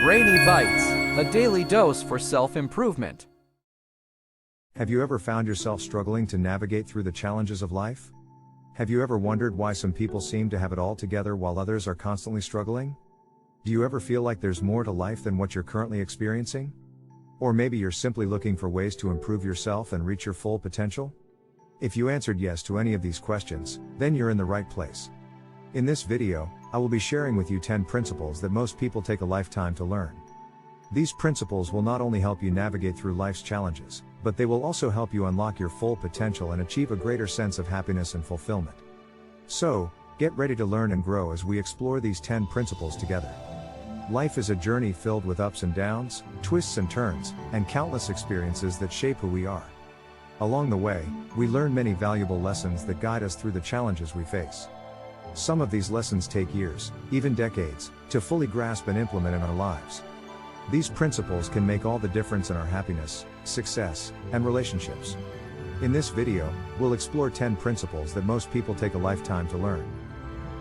Brainy Bites, a daily dose for self-improvement. Have you ever found yourself struggling to navigate through the challenges of life? Have you ever wondered why some people seem to have it all together while others are constantly struggling? Do you ever feel like there's more to life than what you're currently experiencing? Or maybe you're simply looking for ways to improve yourself and reach your full potential? If you answered yes to any of these questions, then you're in the right place. In this video, I will be sharing with you 10 principles that most people take a lifetime to learn. These principles will not only help you navigate through life's challenges, but they will also help you unlock your full potential and achieve a greater sense of happiness and fulfillment. So, get ready to learn and grow as we explore these 10 principles together. Life is a journey filled with ups and downs, twists and turns, and countless experiences that shape who we are. Along the way, we learn many valuable lessons that guide us through the challenges we face. Some of these lessons take years, even decades, to fully grasp and implement in our lives. These principles can make all the difference in our happiness, success, and relationships. In this video, we'll explore 10 principles that most people take a lifetime to learn.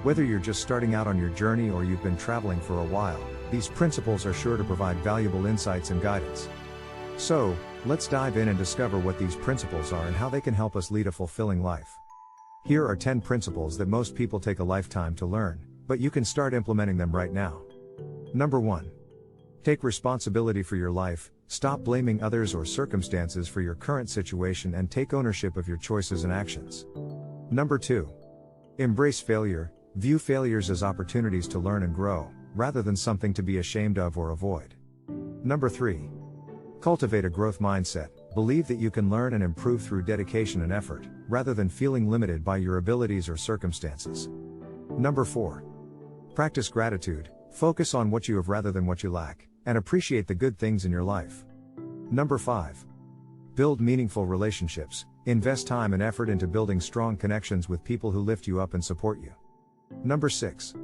Whether you're just starting out on your journey or you've been traveling for a while, these principles are sure to provide valuable insights and guidance. So, let's dive in and discover what these principles are and how they can help us lead a fulfilling life. Here are 10 principles that most people take a lifetime to learn, but you can start implementing them right now. Number 1. Take responsibility for your life. Stop blaming others or circumstances for your current situation and take ownership of your choices and actions. Number 2. Embrace failure. View failures as opportunities to learn and grow, rather than something to be ashamed of or avoid. Number 3. Cultivate a growth mindset. Believe that you can learn and improve through dedication and effort, rather than feeling limited by your abilities or circumstances. Number 4. Practice gratitude. Focus on what you have rather than what you lack, and appreciate the good things in your life. Number 5. Build meaningful relationships. Invest time and effort into building strong connections with people who lift you up and support you. Number 6.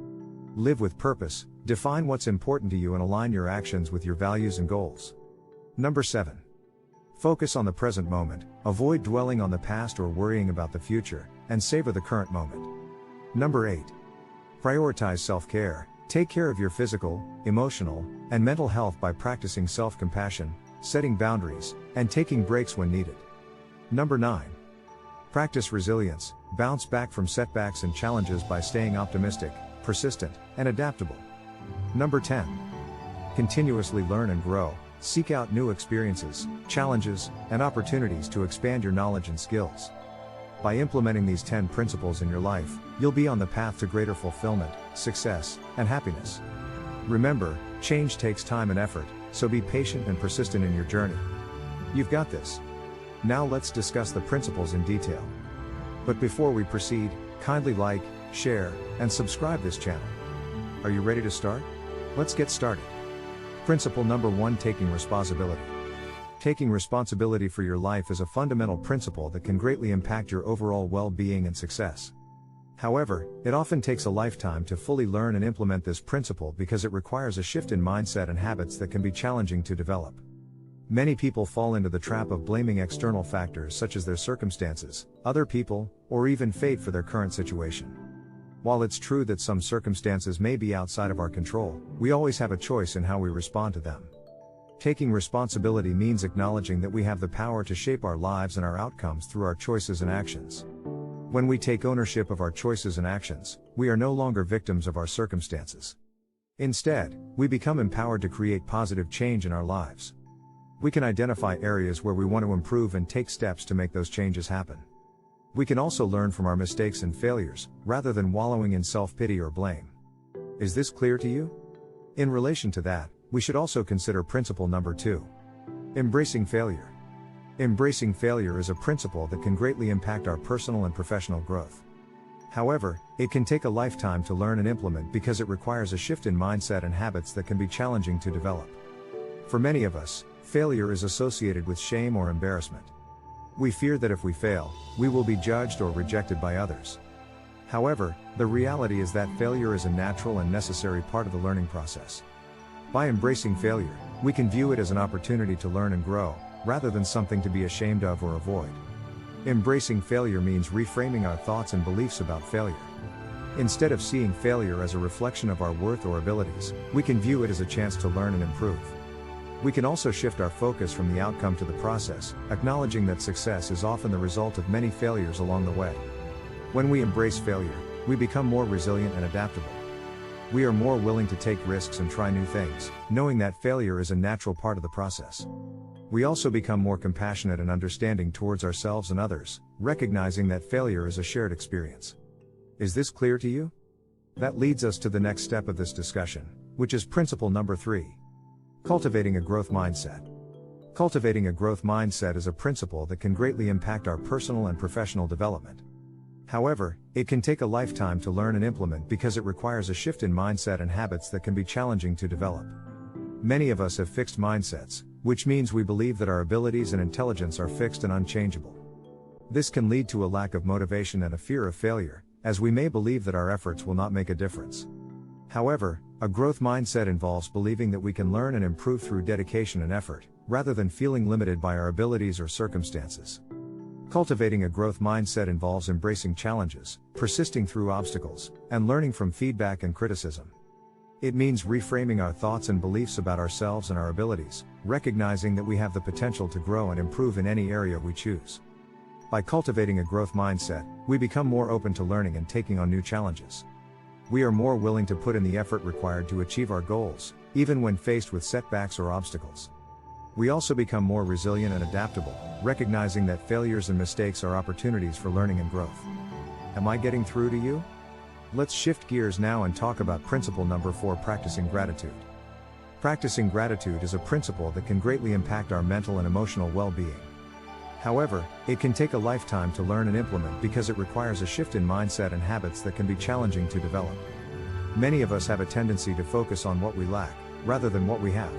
Live with purpose. Define what's important to you and align your actions with your values and goals. Number 7. Focus on the present moment. Avoid dwelling on the past or worrying about the future, and savor the current moment. Number 8. Prioritize self-care. Take care of your physical, emotional, and mental health by practicing self-compassion, setting boundaries, and taking breaks when needed. Number 9. Practice resilience. Bounce back from setbacks and challenges by staying optimistic, persistent, and adaptable. Number 10. Continuously learn and grow. Seek out new experiences, challenges, and opportunities to expand your knowledge and skills. By implementing these 10 principles in your life, you'll be on the path to greater fulfillment, success, and happiness. Remember, change takes time and effort, so be patient and persistent in your journey. You've got this. Now let's discuss the principles in detail. But before we proceed, kindly like, share, and subscribe this channel. Are you ready to start? Let's get started. Principle number 1: Taking responsibility. Taking responsibility for your life is a fundamental principle that can greatly impact your overall well-being and success. However, it often takes a lifetime to fully learn and implement this principle because it requires a shift in mindset and habits that can be challenging to develop. Many people fall into the trap of blaming external factors such as their circumstances, other people, or even fate for their current situation. While it's true that some circumstances may be outside of our control, we always have a choice in how we respond to them. Taking responsibility means acknowledging that we have the power to shape our lives and our outcomes through our choices and actions. When we take ownership of our choices and actions, we are no longer victims of our circumstances. Instead, we become empowered to create positive change in our lives. We can identify areas where we want to improve and take steps to make those changes happen. We can also learn from our mistakes and failures, rather than wallowing in self-pity or blame. Is this clear to you? In relation to that, we should also consider principle number 2. Embracing failure. Embracing failure is a principle that can greatly impact our personal and professional growth. However, it can take a lifetime to learn and implement because it requires a shift in mindset and habits that can be challenging to develop. For many of us, failure is associated with shame or embarrassment. We fear that if we fail, we will be judged or rejected by others. However, the reality is that failure is a natural and necessary part of the learning process. By embracing failure, we can view it as an opportunity to learn and grow, rather than something to be ashamed of or avoid. Embracing failure means reframing our thoughts and beliefs about failure. Instead of seeing failure as a reflection of our worth or abilities, we can view it as a chance to learn and improve. We can also shift our focus from the outcome to the process, acknowledging that success is often the result of many failures along the way. When we embrace failure, we become more resilient and adaptable. We are more willing to take risks and try new things, knowing that failure is a natural part of the process. We also become more compassionate and understanding towards ourselves and others, recognizing that failure is a shared experience. Is this clear to you? That leads us to the next step of this discussion, which is principle number 3. Cultivating a growth mindset. Cultivating a growth mindset is a principle that can greatly impact our personal and professional development. However, it can take a lifetime to learn and implement because it requires a shift in mindset and habits that can be challenging to develop. Many of us have fixed mindsets, which means we believe that our abilities and intelligence are fixed and unchangeable. This can lead to a lack of motivation and a fear of failure, as we may believe that our efforts will not make a difference. However, a growth mindset involves believing that we can learn and improve through dedication and effort, rather than feeling limited by our abilities or circumstances. Cultivating a growth mindset involves embracing challenges, persisting through obstacles, and learning from feedback and criticism. It means reframing our thoughts and beliefs about ourselves and our abilities, recognizing that we have the potential to grow and improve in any area we choose. By cultivating a growth mindset, we become more open to learning and taking on new challenges. We are more willing to put in the effort required to achieve our goals, even when faced with setbacks or obstacles. We also become more resilient and adaptable, recognizing that failures and mistakes are opportunities for learning and growth. Am I getting through to you? Let's shift gears now and talk about principle number 4, practicing gratitude. Practicing gratitude is a principle that can greatly impact our mental and emotional well-being. However, it can take a lifetime to learn and implement because it requires a shift in mindset and habits that can be challenging to develop. Many of us have a tendency to focus on what we lack, rather than what we have.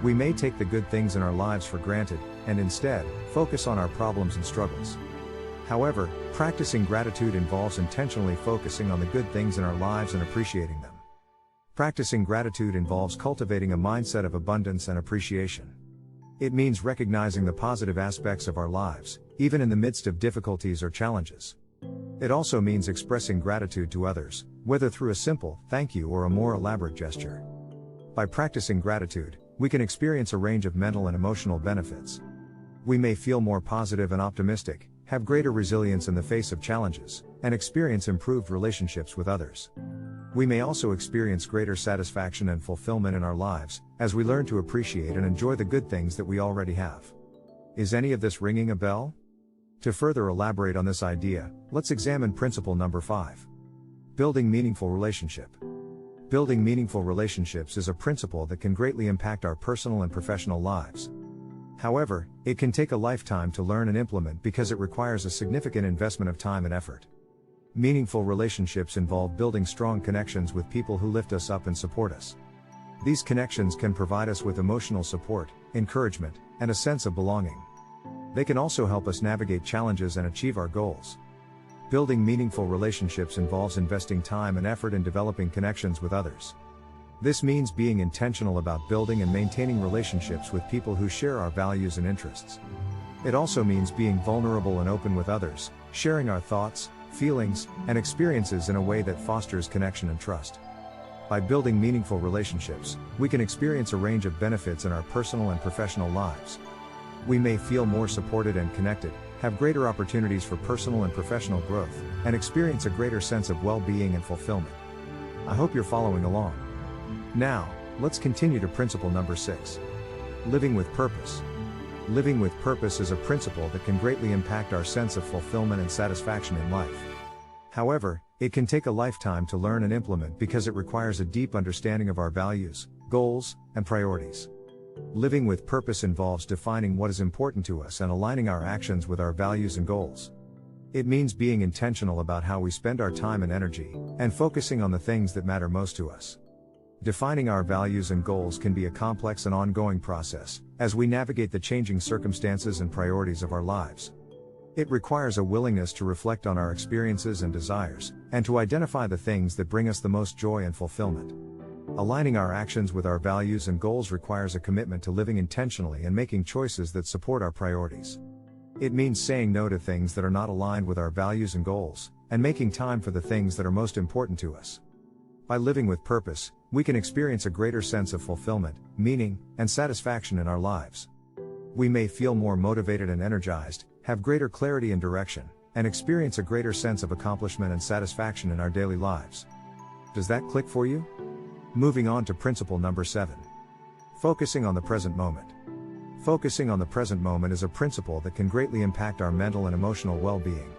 We may take the good things in our lives for granted, and instead, focus on our problems and struggles. However, practicing gratitude involves intentionally focusing on the good things in our lives and appreciating them. Practicing gratitude involves cultivating a mindset of abundance and appreciation. It means recognizing the positive aspects of our lives, even in the midst of difficulties or challenges. It also means expressing gratitude to others, whether through a simple thank you or a more elaborate gesture. By practicing gratitude, we can experience a range of mental and emotional benefits. We may feel more positive and optimistic, have greater resilience in the face of challenges, and experience improved relationships with others. We may also experience greater satisfaction and fulfillment in our lives, as we learn to appreciate and enjoy the good things that we already have. Is any of this ringing a bell? To further elaborate on this idea, let's examine principle number 5. Building meaningful relationship. Building meaningful relationships is a principle that can greatly impact our personal and professional lives. However, it can take a lifetime to learn and implement because it requires a significant investment of time and effort. Meaningful relationships involve building strong connections with people who lift us up and support us. These connections can provide us with emotional support, encouragement, and a sense of belonging. They can also help us navigate challenges and achieve our goals. Building meaningful relationships involves investing time and effort in developing connections with others. This means being intentional about building and maintaining relationships with people who share our values and interests. It also means being vulnerable and open with others, sharing our thoughts, feelings, and experiences in a way that fosters connection and trust. By building meaningful relationships, we can experience a range of benefits in our personal and professional lives. We may feel more supported and connected, have greater opportunities for personal and professional growth, and experience a greater sense of well-being and fulfillment. I hope you're following along. Now, let's continue to principle number 6. Living with purpose. Living with purpose is a principle that can greatly impact our sense of fulfillment and satisfaction in life. However, it can take a lifetime to learn and implement because it requires a deep understanding of our values, goals, and priorities. Living with purpose involves defining what is important to us and aligning our actions with our values and goals. It means being intentional about how we spend our time and energy, and focusing on the things that matter most to us. Defining our values and goals can be a complex and ongoing process, as we navigate the changing circumstances and priorities of our lives. It requires a willingness to reflect on our experiences and desires, and to identify the things that bring us the most joy and fulfillment. Aligning our actions with our values and goals requires a commitment to living intentionally and making choices that support our priorities. It means saying no to things that are not aligned with our values and goals, and making time for the things that are most important to us. By living with purpose, we can experience a greater sense of fulfillment, meaning, and satisfaction in our lives. We may feel more motivated and energized, have greater clarity and direction, and experience a greater sense of accomplishment and satisfaction in our daily lives. Does that click for you? Moving on to principle number 7. Focusing on the present moment. Focusing on the present moment is a principle that can greatly impact our mental and emotional well-being.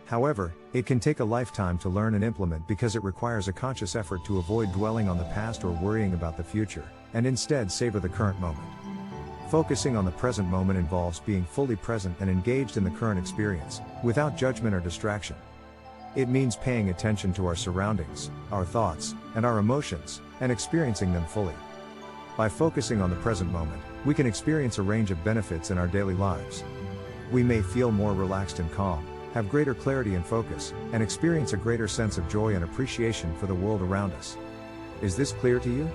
However, it can take a lifetime to learn and implement because it requires a conscious effort to avoid dwelling on the past or worrying about the future, and instead savor the current moment. Focusing on the present moment involves being fully present and engaged in the current experience, without judgment or distraction. It means paying attention to our surroundings, our thoughts, and our emotions, and experiencing them fully. By focusing on the present moment, we can experience a range of benefits in our daily lives. We may feel more relaxed and calm, have greater clarity and focus, and experience a greater sense of joy and appreciation for the world around us. Is this clear to you?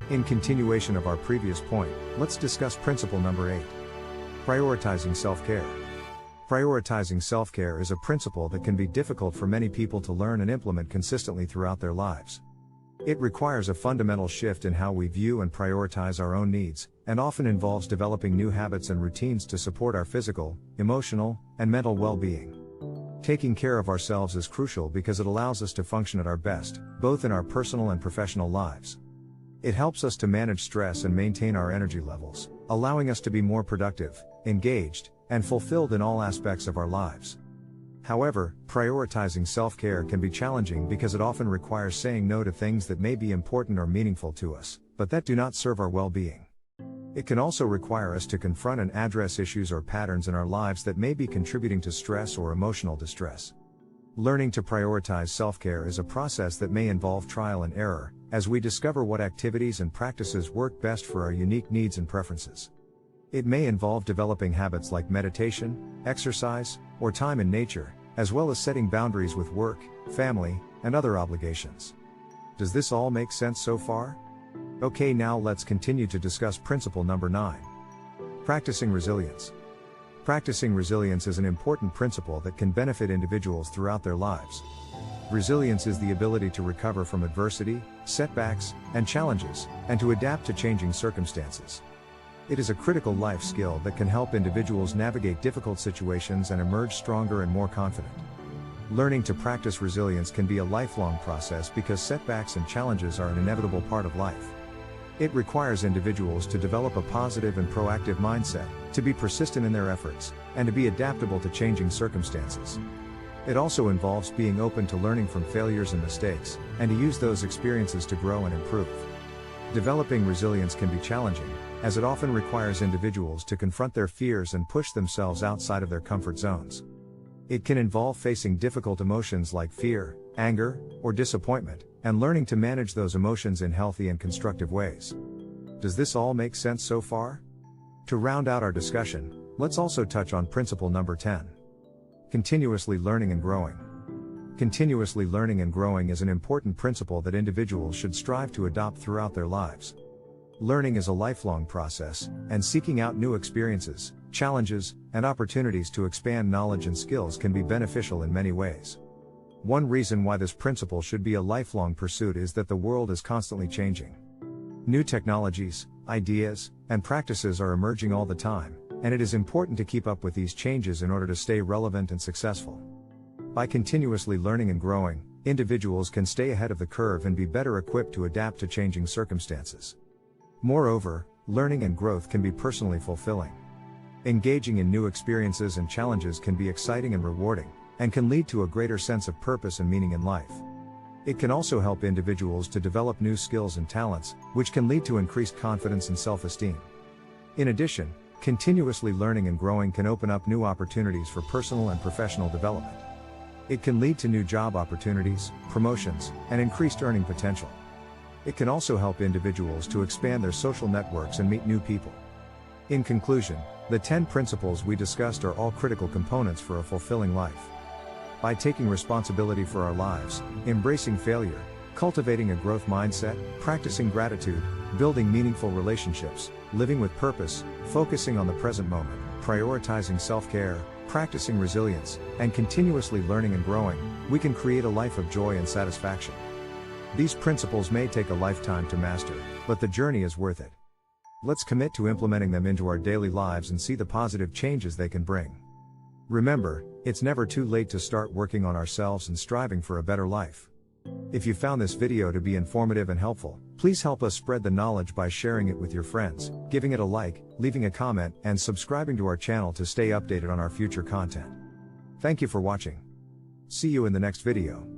In continuation of our previous point, let's discuss principle number 8. Prioritizing self-care. Prioritizing self-care is a principle that can be difficult for many people to learn and implement consistently throughout their lives. It requires a fundamental shift in how we view and prioritize our own needs, and often involves developing new habits and routines to support our physical, emotional, and mental well-being. Taking care of ourselves is crucial because it allows us to function at our best, both in our personal and professional lives. It helps us to manage stress and maintain our energy levels, allowing us to be more productive, engaged, and fulfilled in all aspects of our lives. However, prioritizing self-care can be challenging because it often requires saying no to things that may be important or meaningful to us, but that do not serve our well-being. It can also require us to confront and address issues or patterns in our lives that may be contributing to stress or emotional distress. Learning to prioritize self-care is a process that may involve trial and error, as we discover what activities and practices work best for our unique needs and preferences. It may involve developing habits like meditation, exercise, or time in nature, as well as setting boundaries with work, family, and other obligations. Does this all make sense so far? Okay, now let's continue to discuss principle number 9. Practicing resilience. Practicing resilience is an important principle that can benefit individuals throughout their lives. Resilience is the ability to recover from adversity, setbacks, and challenges, and to adapt to changing circumstances. It is a critical life skill that can help individuals navigate difficult situations and emerge stronger and more confident. Learning to practice resilience can be a lifelong process because setbacks and challenges are an inevitable part of life. It requires individuals to develop a positive and proactive mindset, to be persistent in their efforts, and to be adaptable to changing circumstances. It also involves being open to learning from failures and mistakes, and to use those experiences to grow and improve. Developing resilience can be challenging, as it often requires individuals to confront their fears and push themselves outside of their comfort zones. It can involve facing difficult emotions like fear, anger, or disappointment, and learning to manage those emotions in healthy and constructive ways. Does this all make sense so far? To round out our discussion, let's also touch on principle number 10. Continuously learning and growing. Continuously learning and growing is an important principle that individuals should strive to adopt throughout their lives. Learning is a lifelong process, and seeking out new experiences, challenges, and opportunities to expand knowledge and skills can be beneficial in many ways. One reason why this principle should be a lifelong pursuit is that the world is constantly changing. New technologies, ideas, and practices are emerging all the time, and it is important to keep up with these changes in order to stay relevant and successful. By continuously learning and growing, individuals can stay ahead of the curve and be better equipped to adapt to changing circumstances. Moreover, learning and growth can be personally fulfilling. Engaging in new experiences and challenges can be exciting and rewarding, and can lead to a greater sense of purpose and meaning in life. It can also help individuals to develop new skills and talents, which can lead to increased confidence and self-esteem. In addition, continuously learning and growing can open up new opportunities for personal and professional development. It can lead to new job opportunities, promotions, and increased earning potential. It can also help individuals to expand their social networks and meet new people. In conclusion, the 10 principles we discussed are all critical components for a fulfilling life. By taking responsibility for our lives, embracing failure, cultivating a growth mindset, practicing gratitude, building meaningful relationships, living with purpose, focusing on the present moment, prioritizing self-care, practicing resilience, and continuously learning and growing, we can create a life of joy and satisfaction. These principles may take a lifetime to master, but the journey is worth it. Let's commit to implementing them into our daily lives and see the positive changes they can bring. Remember, it's never too late to start working on ourselves and striving for a better life. If you found this video to be informative and helpful, please help us spread the knowledge by sharing it with your friends, giving it a like, leaving a comment, and subscribing to our channel to stay updated on our future content. Thank you for watching. See you in the next video.